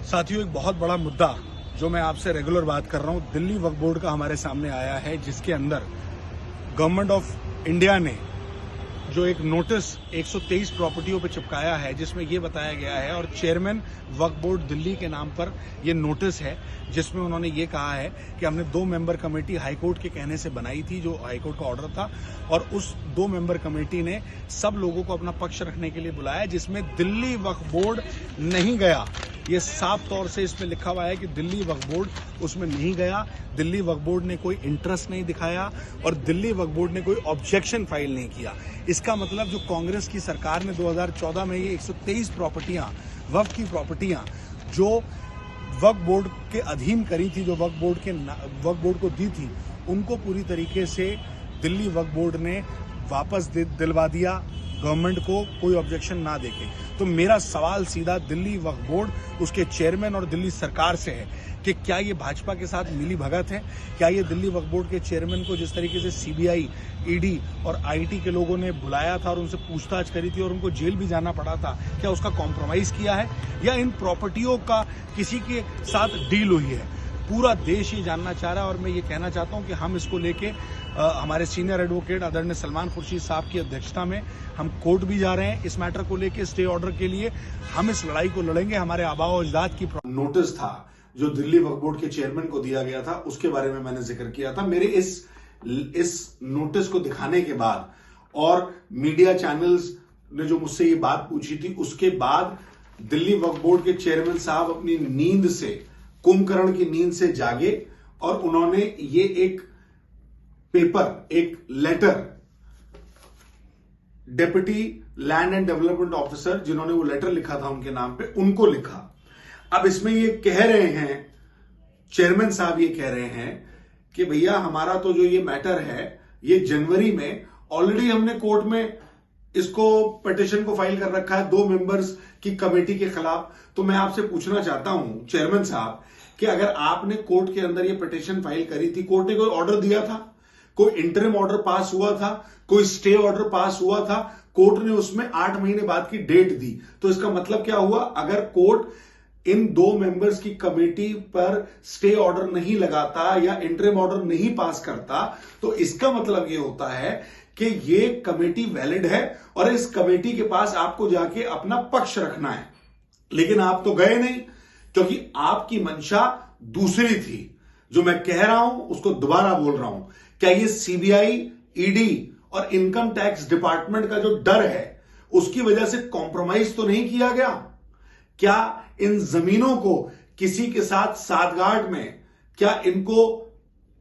साथियों, एक बहुत बड़ा मुद्दा जो मैं आपसे रेगुलर बात कर रहा हूं, दिल्ली वक्फ बोर्ड का हमारे सामने आया है, जिसके अंदर गवर्नमेंट ऑफ इंडिया ने जो एक नोटिस 123 प्रॉपर्टियों पे चिपकाया है, जिसमें ये बताया गया है, और चेयरमैन वक्फ बोर्ड दिल्ली के नाम पर ये नोटिस है, जिसमें उन्होंने ये कहा है कि हमने 2 मेंबर कमेटी हाईकोर्ट के कहने से बनाई थी, जो हाईकोर्ट का ऑर्डर था, और उस 2 मेंबर कमेटी ने सब लोगों को अपना पक्ष रखने के लिए बुलाया, जिसमें दिल्ली वक्फ बोर्ड नहीं गया। ये साफ तौर से इसमें लिखा हुआ है कि दिल्ली वक्फ बोर्ड उसमें नहीं गया। दिल्ली वक्फ बोर्ड ने कोई इंटरेस्ट नहीं दिखाया और दिल्ली वक्फ बोर्ड ने कोई ऑब्जेक्शन फाइल नहीं किया। इसका मतलब जो कांग्रेस की सरकार ने 2014 में ये 123 प्रॉपर्टियां, वक्फ की प्रॉपर्टियां जो वक्फ बोर्ड के अधीन करी थी, जो वक्फ बोर्ड को दी थी, उनको पूरी तरीके से दिल्ली वक्फ बोर्ड ने वापस दिलवा दिया गवर्नमेंट को, कोई ऑब्जेक्शन ना देके। तो मेरा सवाल सीधा दिल्ली वक्फ बोर्ड, उसके चेयरमैन और दिल्ली सरकार से है कि क्या ये भाजपा के साथ मिली भगत है? क्या ये दिल्ली वक्फ बोर्ड के चेयरमैन को जिस तरीके से सीबीआई, ईडी और आईटी के लोगों ने बुलाया था और उनसे पूछताछ करी थी और उनको जेल भी जाना पड़ा था, क्या उसका कॉम्प्रोमाइज किया है या इन प्रॉपर्टियों का किसी के साथ डील हुई है? पूरा देश ये जानना चाह रहा है और मैं ये कहना चाहता हूं कि हम इसको लेके हमारे सीनियर एडवोकेट आदरणीय सलमान खुर्शीद साहब की अध्यक्षता में हम कोर्ट भी जा रहे हैं इस मैटर को लेके, स्टे ऑर्डर के लिए। हम इस लड़ाई को लड़ेंगे। हमारे आबा और अजदाद की नोटिस था जो दिल्ली वक्फ बोर्ड के चेयरमैन को दिया गया था, उसके बारे में मैंने जिक्र किया था। मेरे इस नोटिस को दिखाने के बाद और मीडिया चैनल्स ने जो मुझसे ये बात पूछी थी, उसके बाद दिल्ली वक्फ बोर्ड के चेयरमैन साहब अपनी नींद से, कुंभकर्ण की नींद से जागे और उन्होंने ये एक पेपर, एक letter deputy land and development officer, जिन्होंने वो लेटर लिखा था उनके नाम पे, उनको लिखा। अब इसमें ये कह रहे हैं, चेयरमैन साहब ये कह रहे हैं कि भैया हमारा तो जो ये मैटर है, ये जनवरी में ऑलरेडी हमने कोर्ट में इसको पिटीशन को फाइल कर रखा है 2 मेंबर्स की कमेटी के खिलाफ। तो मैं आपसे पूछना चाहता हूं चेयरमैन साहब कि अगर आपने कोर्ट के अंदर ये पिटीशन फाइल करी थी, कोर्ट ने कोई ऑर्डर दिया था, कोई इंटरिम ऑर्डर पास हुआ था, कोई स्टे ऑर्डर पास हुआ था, कोर्ट ने उसमें 8 महीने बाद की डेट दी, तो इसका मतलब क्या हुआ? अगर कोर्ट इन 2 मेंबर्स की कमेटी पर स्टे ऑर्डर नहीं लगाता या इंटरिम ऑर्डर नहीं पास करता, तो इसका मतलब यह होता है कि ये कमेटी वैलिड है और इस कमेटी के पास आपको जाके अपना पक्ष रखना है। लेकिन आप तो गए नहीं, क्योंकि आपकी मंशा दूसरी थी। जो मैं कह रहा हूं उसको दोबारा बोल रहा हूं, क्या ये सीबीआई, ईडी और इनकम टैक्स डिपार्टमेंट का जो डर है, उसकी वजह से कॉम्प्रोमाइज तो नहीं किया गया? क्या इन जमीनों को किसी के साथ साठगांठ में, क्या इनको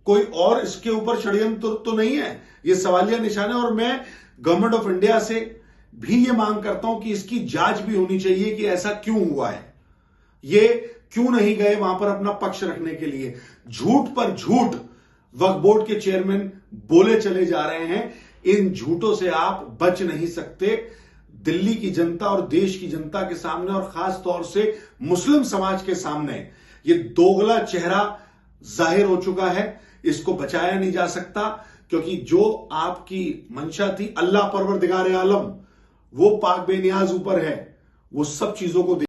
कोई और इसके ऊपर षड्यंत्र तो नहीं है? ये सवालिया निशान है। और मैं गवर्नमेंट ऑफ इंडिया से भी ये मांग करता हूं कि इसकी जांच भी होनी चाहिए कि ऐसा क्यों हुआ है, ये क्यों नहीं गए वहां पर अपना पक्ष रखने के लिए। झूठ पर झूठ वक्फ बोर्ड के चेयरमैन बोले चले जा रहे हैं। इन झूठों से आप बच नहीं सकते। दिल्ली की जनता और देश की जनता के सामने और खास तौर से मुस्लिम समाज के सामने ये दोगला चेहरा जाहिर हो चुका है। इसको बचाया नहीं जा सकता, क्योंकि जो आपकी मंशा थी, अल्लाह परवरदिगार आलम, वो पाक बेनियाज ऊपर है, वो सब चीजों को